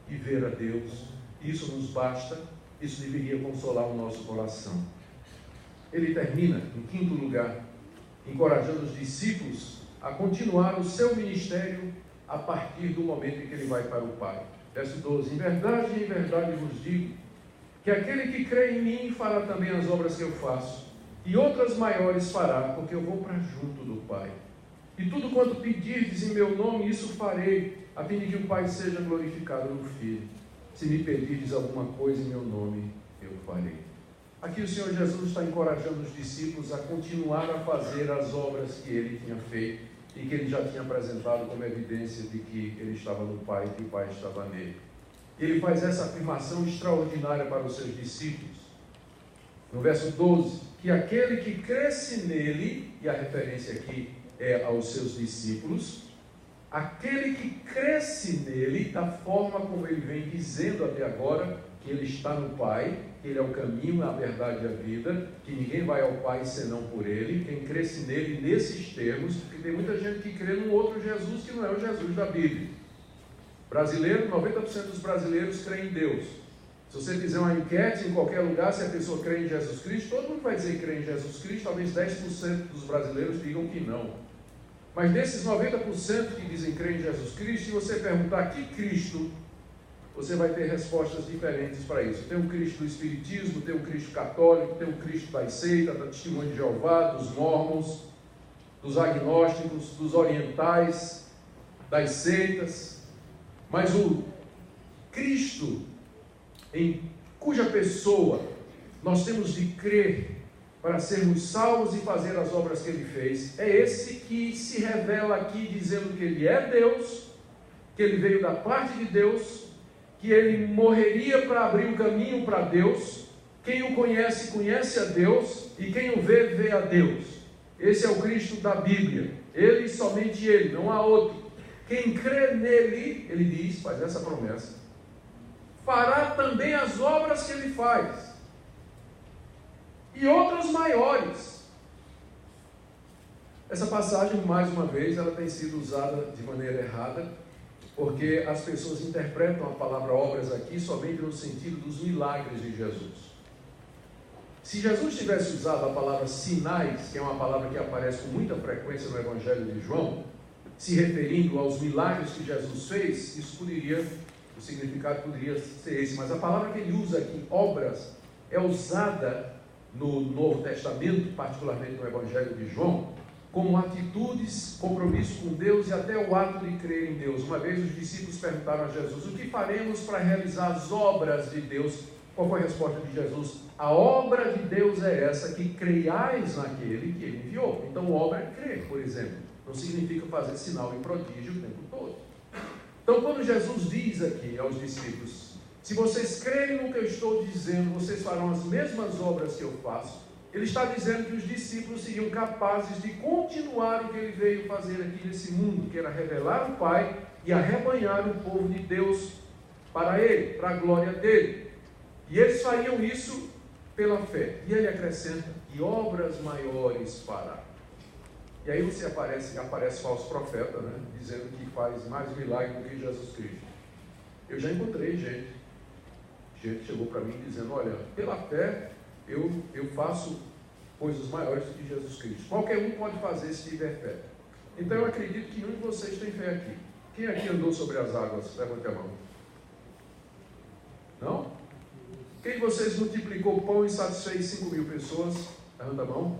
e ver a Deus. Isso nos basta, isso deveria consolar o nosso coração. Ele termina, em 5º lugar, encorajando os discípulos a continuar o seu ministério a partir do momento em que ele vai para o Pai. Verso 12: em verdade vos digo, que aquele que crê em mim fará também as obras que eu faço, e outras maiores fará, porque eu vou para junto do Pai. E tudo quanto pedirdes em meu nome, isso farei, a fim de que o Pai seja glorificado no Filho. Se me pedirdes alguma coisa em meu nome, eu farei. Aqui o Senhor Jesus está encorajando os discípulos a continuar a fazer as obras que ele tinha feito e que ele já tinha apresentado como evidência de que ele estava no Pai e que o Pai estava nele. Ele faz essa afirmação extraordinária para os seus discípulos. No verso 12, que aquele que cresce nele, e a referência aqui é aos seus discípulos, aquele que cresce nele, da forma como ele vem dizendo até agora, que ele está no Pai, que ele é o caminho, a verdade e a vida, que ninguém vai ao Pai senão por ele. Quem cresce nele nesses termos, porque tem muita gente que crê num outro Jesus que não é o Jesus da Bíblia. Brasileiro, 90% dos brasileiros creem em Deus. Se você fizer uma enquete em qualquer lugar, se a pessoa crê em Jesus Cristo, todo mundo vai dizer que crê em Jesus Cristo, talvez 10% dos brasileiros digam que não. Mas desses 90% que dizem crer em Jesus Cristo, se você perguntar que Cristo, você vai ter respostas diferentes para isso. Tem o Cristo do Espiritismo, tem o Cristo católico, tem o Cristo da seita, da Testemunha de Jeová, dos mormons, dos agnósticos, dos orientais, das seitas. Mas o Cristo, em cuja pessoa nós temos de crer para sermos salvos e fazer as obras que ele fez, é esse que se revela aqui dizendo que ele é Deus, que ele veio da parte de Deus, que ele morreria para abrir o caminho para Deus. Quem o conhece, conhece a Deus, e quem o vê, vê a Deus. Esse é o Cristo da Bíblia, ele e somente ele, não há outro. Quem crê nele, ele diz, faz essa promessa, fará também as obras que ele faz, e outras maiores. Essa passagem, mais uma vez, ela tem sido usada de maneira errada, porque as pessoas interpretam a palavra obras aqui somente no sentido dos milagres de Jesus. Se Jesus tivesse usado a palavra sinais, que é uma palavra que aparece com muita frequência no Evangelho de João, se referindo aos milagres que Jesus fez, isso poderia, o significado poderia ser esse. Mas a palavra que ele usa aqui, obras, é usada no Novo Testamento, particularmente no Evangelho de João, como atitudes, compromisso com Deus e até o ato de crer em Deus. Uma vez os discípulos perguntaram a Jesus: o que faremos para realizar as obras de Deus? Qual foi a resposta de Jesus? A obra de Deus é essa, que creiais naquele que Ele enviou. Então, obra é crer, por exemplo. Não significa fazer sinal e prodígio o tempo todo. Então, quando Jesus diz aqui aos discípulos: se vocês crerem no que eu estou dizendo, vocês farão as mesmas obras que eu faço, Ele está dizendo que os discípulos seriam capazes de continuar o que Ele veio fazer aqui nesse mundo, que era revelar o Pai e arrebanhar o povo de Deus para Ele, para a glória dEle. E eles fariam isso pela fé. E Ele acrescenta: e obras maiores fará. E aí aparece falso profeta, né? Dizendo que faz mais milagre do que Jesus Cristo. Eu já encontrei gente chegou para mim dizendo: olha, pela fé eu faço coisas maiores do que Jesus Cristo. Qualquer um pode fazer se tiver fé. Então eu acredito que nenhum de vocês tem fé aqui. Quem aqui andou sobre as águas? Levante a mão. Não? Quem de vocês multiplicou pão e satisfez 5.000 pessoas? Levanta a mão.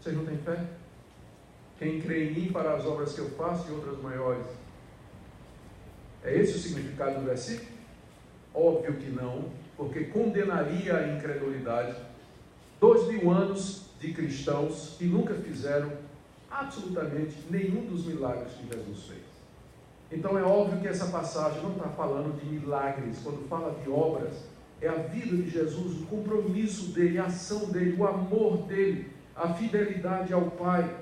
Vocês não têm fé? Quem crê em mim fará as obras que eu faço e outras maiores. É esse o significado do versículo? Óbvio que não, porque condenaria a incredulidade 2.000 anos de cristãos que nunca fizeram absolutamente nenhum dos milagres que Jesus fez. Então é óbvio que essa passagem não está falando de milagres. Quando fala de obras, é a vida de Jesus, o compromisso dele, a ação dele, o amor dele, a fidelidade ao Pai.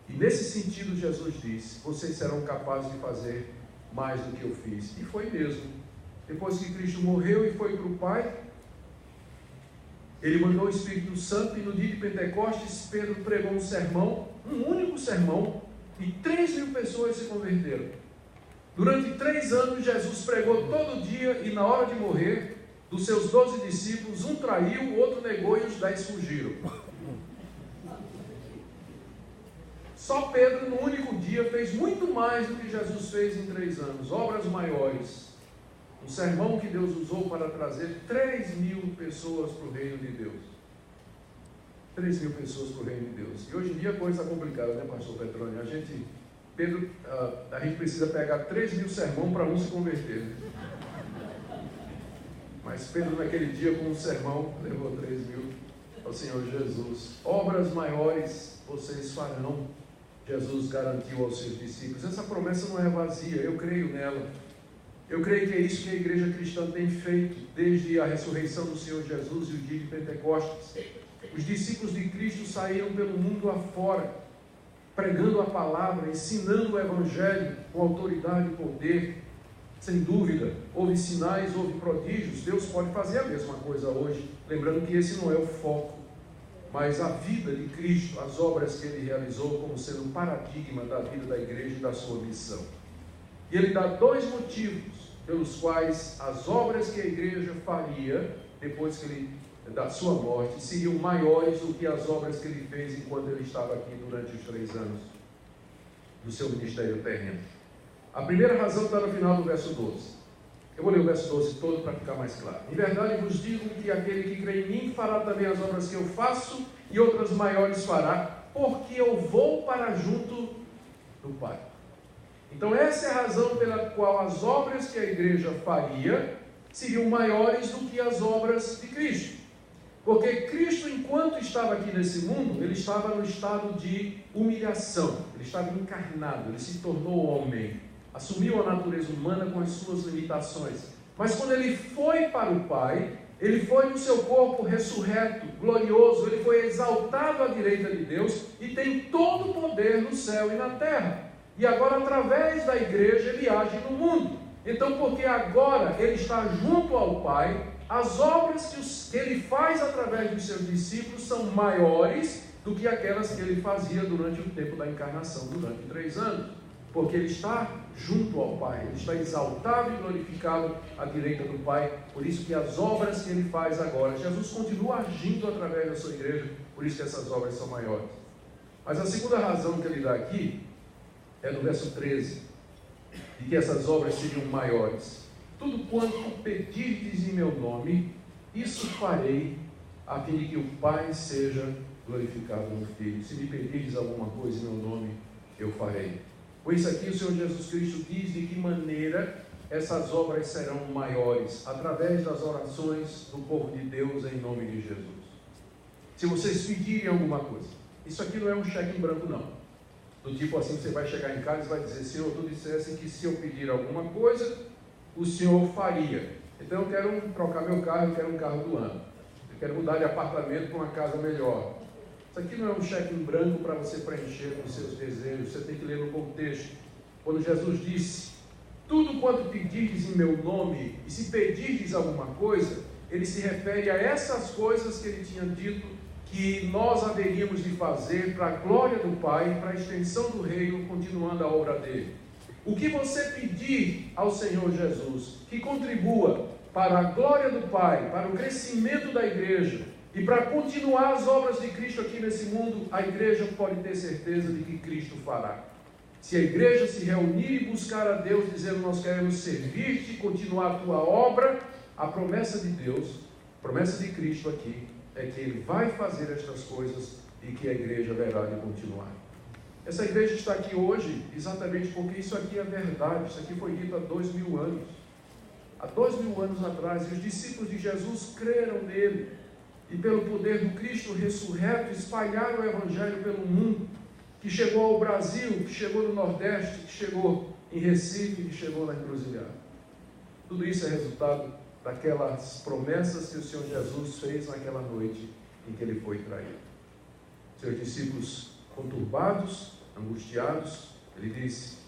E nesse sentido Jesus disse: vocês serão capazes de fazer mais do que eu fiz. E foi mesmo. Depois que Cristo morreu e foi para o Pai, Ele mandou o Espírito Santo, e no dia de Pentecostes Pedro pregou um sermão, um único sermão, e 3.000 pessoas se converteram. Durante 3 anos Jesus pregou todo dia, e na hora de morrer, dos seus 12 discípulos, um traiu, o outro negou e os 10 fugiram. Só Pedro, no único dia, fez muito mais do que Jesus fez em 3 anos, obras maiores. Um sermão que Deus usou para trazer 3.000 pessoas para o reino de Deus. 3.000 pessoas para o reino de Deus. E hoje em dia a coisa está complicada, né, pastor Petrônio? A gente precisa pegar 3.000 sermões para um se converter. Mas Pedro, naquele dia, com um sermão, levou 3.000 ao Senhor Jesus. Obras maiores vocês farão, Jesus garantiu aos seus discípulos. Essa promessa não é vazia, eu creio nela. Eu creio que é isso que a igreja cristã tem feito desde a ressurreição do Senhor Jesus e o dia de Pentecostes. Os discípulos de Cristo saíram pelo mundo afora, pregando a palavra, ensinando o Evangelho com autoridade e poder. Sem dúvida, houve sinais, houve prodígios. Deus pode fazer a mesma coisa hoje, lembrando que esse não é o foco, mas a vida de Cristo, as obras que Ele realizou como sendo um paradigma da vida da igreja e da sua missão. E Ele dá 2 motivos pelos quais as obras que a igreja faria depois da sua morte seriam maiores do que as obras que Ele fez enquanto Ele estava aqui durante os 3 anos do seu ministério terreno. A primeira razão está no final do verso 12. Eu vou ler o verso 12 todo para ficar mais claro. Em verdade vos digo que aquele que crê em mim fará também as obras que eu faço e outras maiores fará, porque eu vou para junto do Pai. Então essa é a razão pela qual as obras que a igreja faria seriam maiores do que as obras de Cristo. Porque Cristo, enquanto estava aqui nesse mundo, Ele estava no estado de humilhação. Ele estava encarnado, Ele se tornou homem, assumiu a natureza humana com as suas limitações. Mas quando Ele foi para o Pai, Ele foi no seu corpo ressurreto, glorioso, Ele foi exaltado à direita de Deus e tem todo o poder no céu e na terra. E agora, através da igreja, Ele age no mundo. Então, porque agora Ele está junto ao Pai, as obras que Ele faz através dos seus discípulos são maiores do que aquelas que Ele fazia durante o tempo da encarnação, durante 3 anos. Porque Ele está junto ao Pai, Ele está exaltado e glorificado à direita do Pai. Por isso que as obras que Ele faz agora, Jesus continua agindo através da sua igreja, por isso que essas obras são maiores. Mas a segunda razão que Ele dá aqui é no verso 13, de que essas obras seriam maiores. Tudo quanto pedirdes em meu nome, isso farei, a fim de que o Pai seja glorificado no Filho. Se me pedirdes alguma coisa em meu nome, eu farei. Com isso aqui o Senhor Jesus Cristo diz de que maneira essas obras serão maiores, através das orações do povo de Deus em nome de Jesus. Se vocês pedirem alguma coisa, isso aqui não é um cheque em branco não, do tipo assim, você vai chegar em casa e vai dizer: Senhor, tu dissesse que se eu pedir alguma coisa, o Senhor faria. Então eu quero trocar meu carro, eu quero um carro do ano, eu quero mudar de apartamento para uma casa melhor. Isso aqui não é um cheque em branco para você preencher com os seus desejos. Você tem que ler no contexto. Quando Jesus disse: tudo quanto pedirdes em meu nome, e se pedirdes alguma coisa, ele se refere a essas coisas que ele tinha dito que nós haveríamos de fazer para a glória do Pai, para a extensão do reino, continuando a obra dele. O que você pedir ao Senhor Jesus, que contribua para a glória do Pai, para o crescimento da igreja, e para continuar as obras de Cristo aqui nesse mundo, a igreja pode ter certeza de que Cristo fará. Se a igreja se reunir e buscar a Deus, dizendo: nós queremos servir-te e continuar a tua obra, a promessa de Deus, a promessa de Cristo aqui, é que Ele vai fazer estas coisas e que a igreja haverá de continuar. Essa igreja está aqui hoje exatamente porque isso aqui é verdade. Isso aqui foi dito há 2000 anos. Há 2000 anos atrás, e os discípulos de Jesus creram nele, e pelo poder do Cristo ressurreto, espalharam o Evangelho pelo mundo, que chegou ao Brasil, que chegou no Nordeste, que chegou em Recife, que chegou na Encruzilhada. Tudo isso é resultado daquelas promessas que o Senhor Jesus fez naquela noite em que ele foi traído. Seus discípulos conturbados, angustiados, ele disse: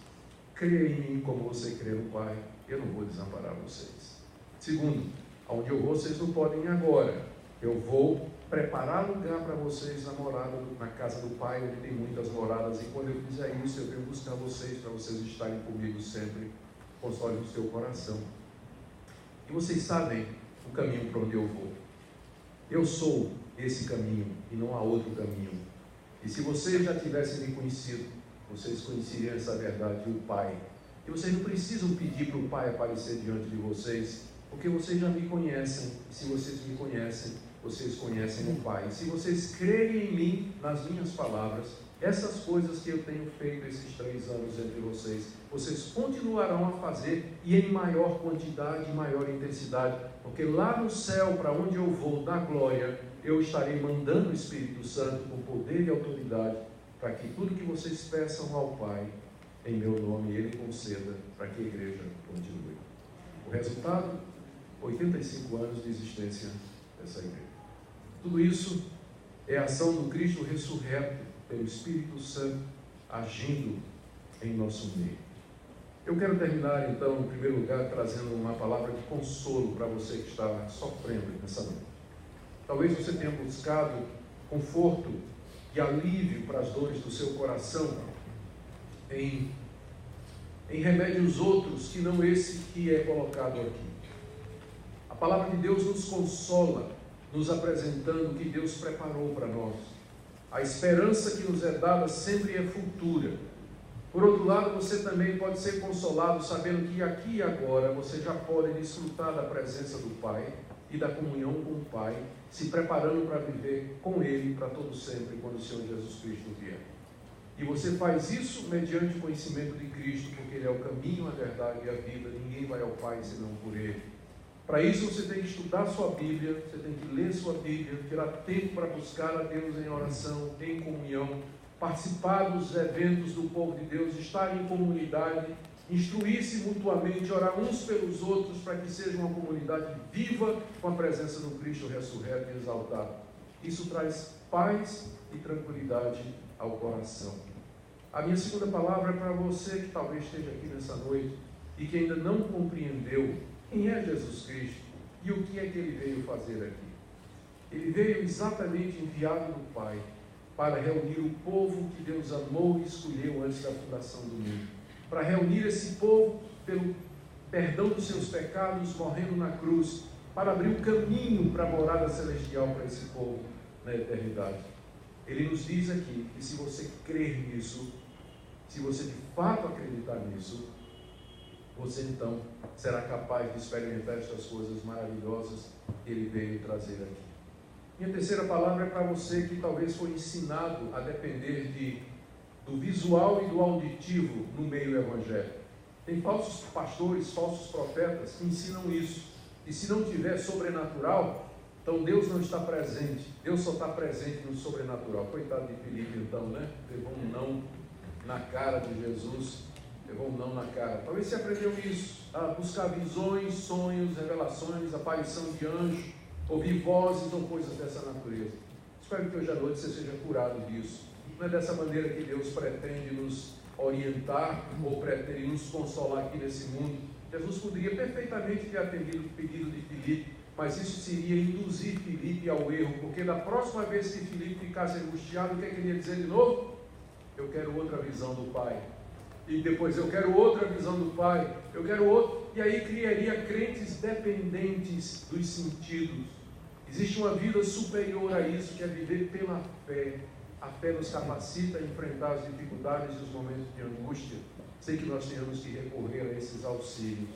creia em mim como você crê no Pai, eu não vou desamparar vocês. Segundo, aonde eu vou, vocês não podem ir agora. Eu vou preparar lugar para vocês na morada, na casa do Pai, onde tem muitas moradas, e quando eu fizer isso, eu venho buscar vocês, para vocês estarem comigo sempre, com os olhos do seu coração. E vocês sabem o caminho para onde eu vou. Eu sou esse caminho, e não há outro caminho. E se vocês já tivessem me conhecido, vocês conheceriam essa verdade, o Pai. E vocês não precisam pedir para o Pai aparecer diante de vocês, porque vocês já me conhecem, e se vocês me conhecem, vocês conhecem o Pai. E se vocês crerem em mim, nas minhas palavras, essas coisas que eu tenho feito esses 3 anos entre vocês, vocês continuarão a fazer, e em maior quantidade e maior intensidade, porque lá no céu, para onde eu vou, na glória, eu estarei mandando o Espírito Santo com poder e autoridade, para que tudo que vocês peçam ao Pai, em meu nome, Ele conceda, para que a igreja continue. O resultado: 85 anos de existência dessa igreja. Tudo isso é a ação do Cristo ressurreto pelo Espírito Santo agindo em nosso meio. Eu quero terminar então, em primeiro lugar, trazendo uma palavra de consolo para você que está sofrendo nessa noite. Talvez você tenha buscado conforto e alívio para as dores do seu coração em remédios outros que não esse que é colocado aqui. A palavra de Deus nos consola, nos apresentando o que Deus preparou para nós. A esperança que nos é dada sempre é futura. Por outro lado, você também pode ser consolado sabendo que aqui e agora você já pode desfrutar da presença do Pai e da comunhão com o Pai, se preparando para viver com Ele para todo sempre, quando o Senhor Jesus Cristo vier. E você faz isso mediante o conhecimento de Cristo, porque Ele é o caminho, a verdade e a vida. Ninguém vai ao Pai senão por Ele. Para isso você tem que estudar sua Bíblia, você tem que ler sua Bíblia, tirar tempo para buscar a Deus em oração, em comunhão, participar dos eventos do povo de Deus, estar em comunidade, instruir-se mutuamente, orar uns pelos outros, para que seja uma comunidade viva com a presença do Cristo ressurreto e exaltado. Isso traz paz e tranquilidade ao coração. A minha segunda palavra é para você que talvez esteja aqui nessa noite e que ainda não compreendeu quem é Jesus Cristo e o que é que Ele veio fazer aqui. Ele veio exatamente enviado do Pai para reunir o povo que Deus amou e escolheu antes da fundação do mundo. Para reunir esse povo pelo perdão dos seus pecados, morrendo na cruz, para abrir o caminho para a morada celestial para esse povo na eternidade. Ele nos diz aqui que se você crer nisso, se você de fato acreditar nisso, você então será capaz de experimentar estas coisas maravilhosas que Ele veio trazer aqui. Minha terceira palavra é para você que talvez foi ensinado a depender do visual e do auditivo no meio evangélico. Tem falsos pastores, falsos profetas que ensinam isso. E se não tiver sobrenatural, então Deus não está presente. Deus só está presente no sobrenatural. Coitado de Filipe então, né? Levou um não na cara de Jesus. Levou um não na cara. Talvez você aprendeu isso. A buscar visões, sonhos, revelações, aparição de anjo, ouvir vozes ou coisas dessa natureza. Espero que hoje à noite você seja curado disso. Não é dessa maneira que Deus pretende nos orientar ou pretende nos consolar aqui nesse mundo. Jesus poderia perfeitamente ter atendido o pedido de Filipe, mas isso seria induzir Filipe ao erro, porque da próxima vez que Filipe ficasse angustiado, o que ele ia dizer de novo? Eu quero outra visão do Pai. E depois, eu quero outra visão do Pai, eu quero outro. E aí criaria crentes dependentes dos sentidos. Existe uma vida superior a isso, que é viver pela fé. A fé nos capacita a enfrentar as dificuldades e os momentos de angústia, sem que nós tenhamos que recorrer a esses auxílios.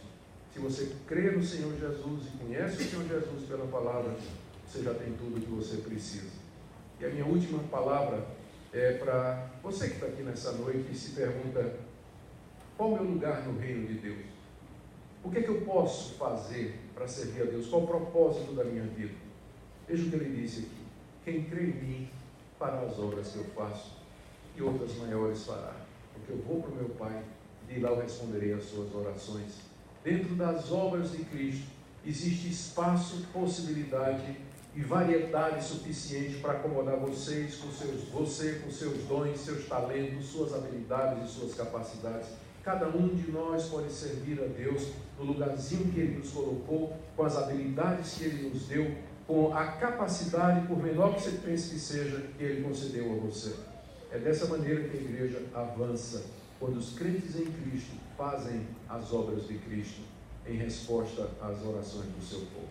Se você crê no Senhor Jesus e conhece o Senhor Jesus pela palavra, você já tem tudo o que você precisa. E a minha última palavra é para você que está aqui nessa noite e se pergunta: qual é o meu lugar no reino de Deus? O que é que eu posso fazer para servir a Deus? Qual o propósito da minha vida? Veja o que ele disse aqui: quem crê em mim fará as obras que eu faço, e outras maiores fará, porque eu vou para o meu Pai, e lá eu responderei às suas orações. Dentro das obras de Cristo existe espaço, possibilidade e variedade suficiente para acomodar você com seus dons, seus talentos, suas habilidades e suas capacidades. Cada um de nós pode servir a Deus no lugarzinho que Ele nos colocou, com as habilidades que Ele nos deu, com a capacidade, por menor que você pense que seja, que Ele concedeu a você. É dessa maneira que a igreja avança, quando os crentes em Cristo fazem as obras de Cristo em resposta às orações do seu povo.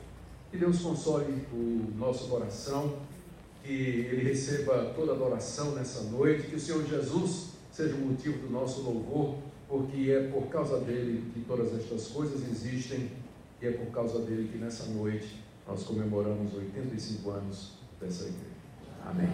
Que Deus console o nosso coração, que Ele receba toda a adoração nessa noite, que o Senhor Jesus seja o motivo do nosso louvor, porque é por causa dEle que todas estas coisas existem, e é por causa dEle que nessa noite nós comemoramos 85 anos dessa igreja. Amém.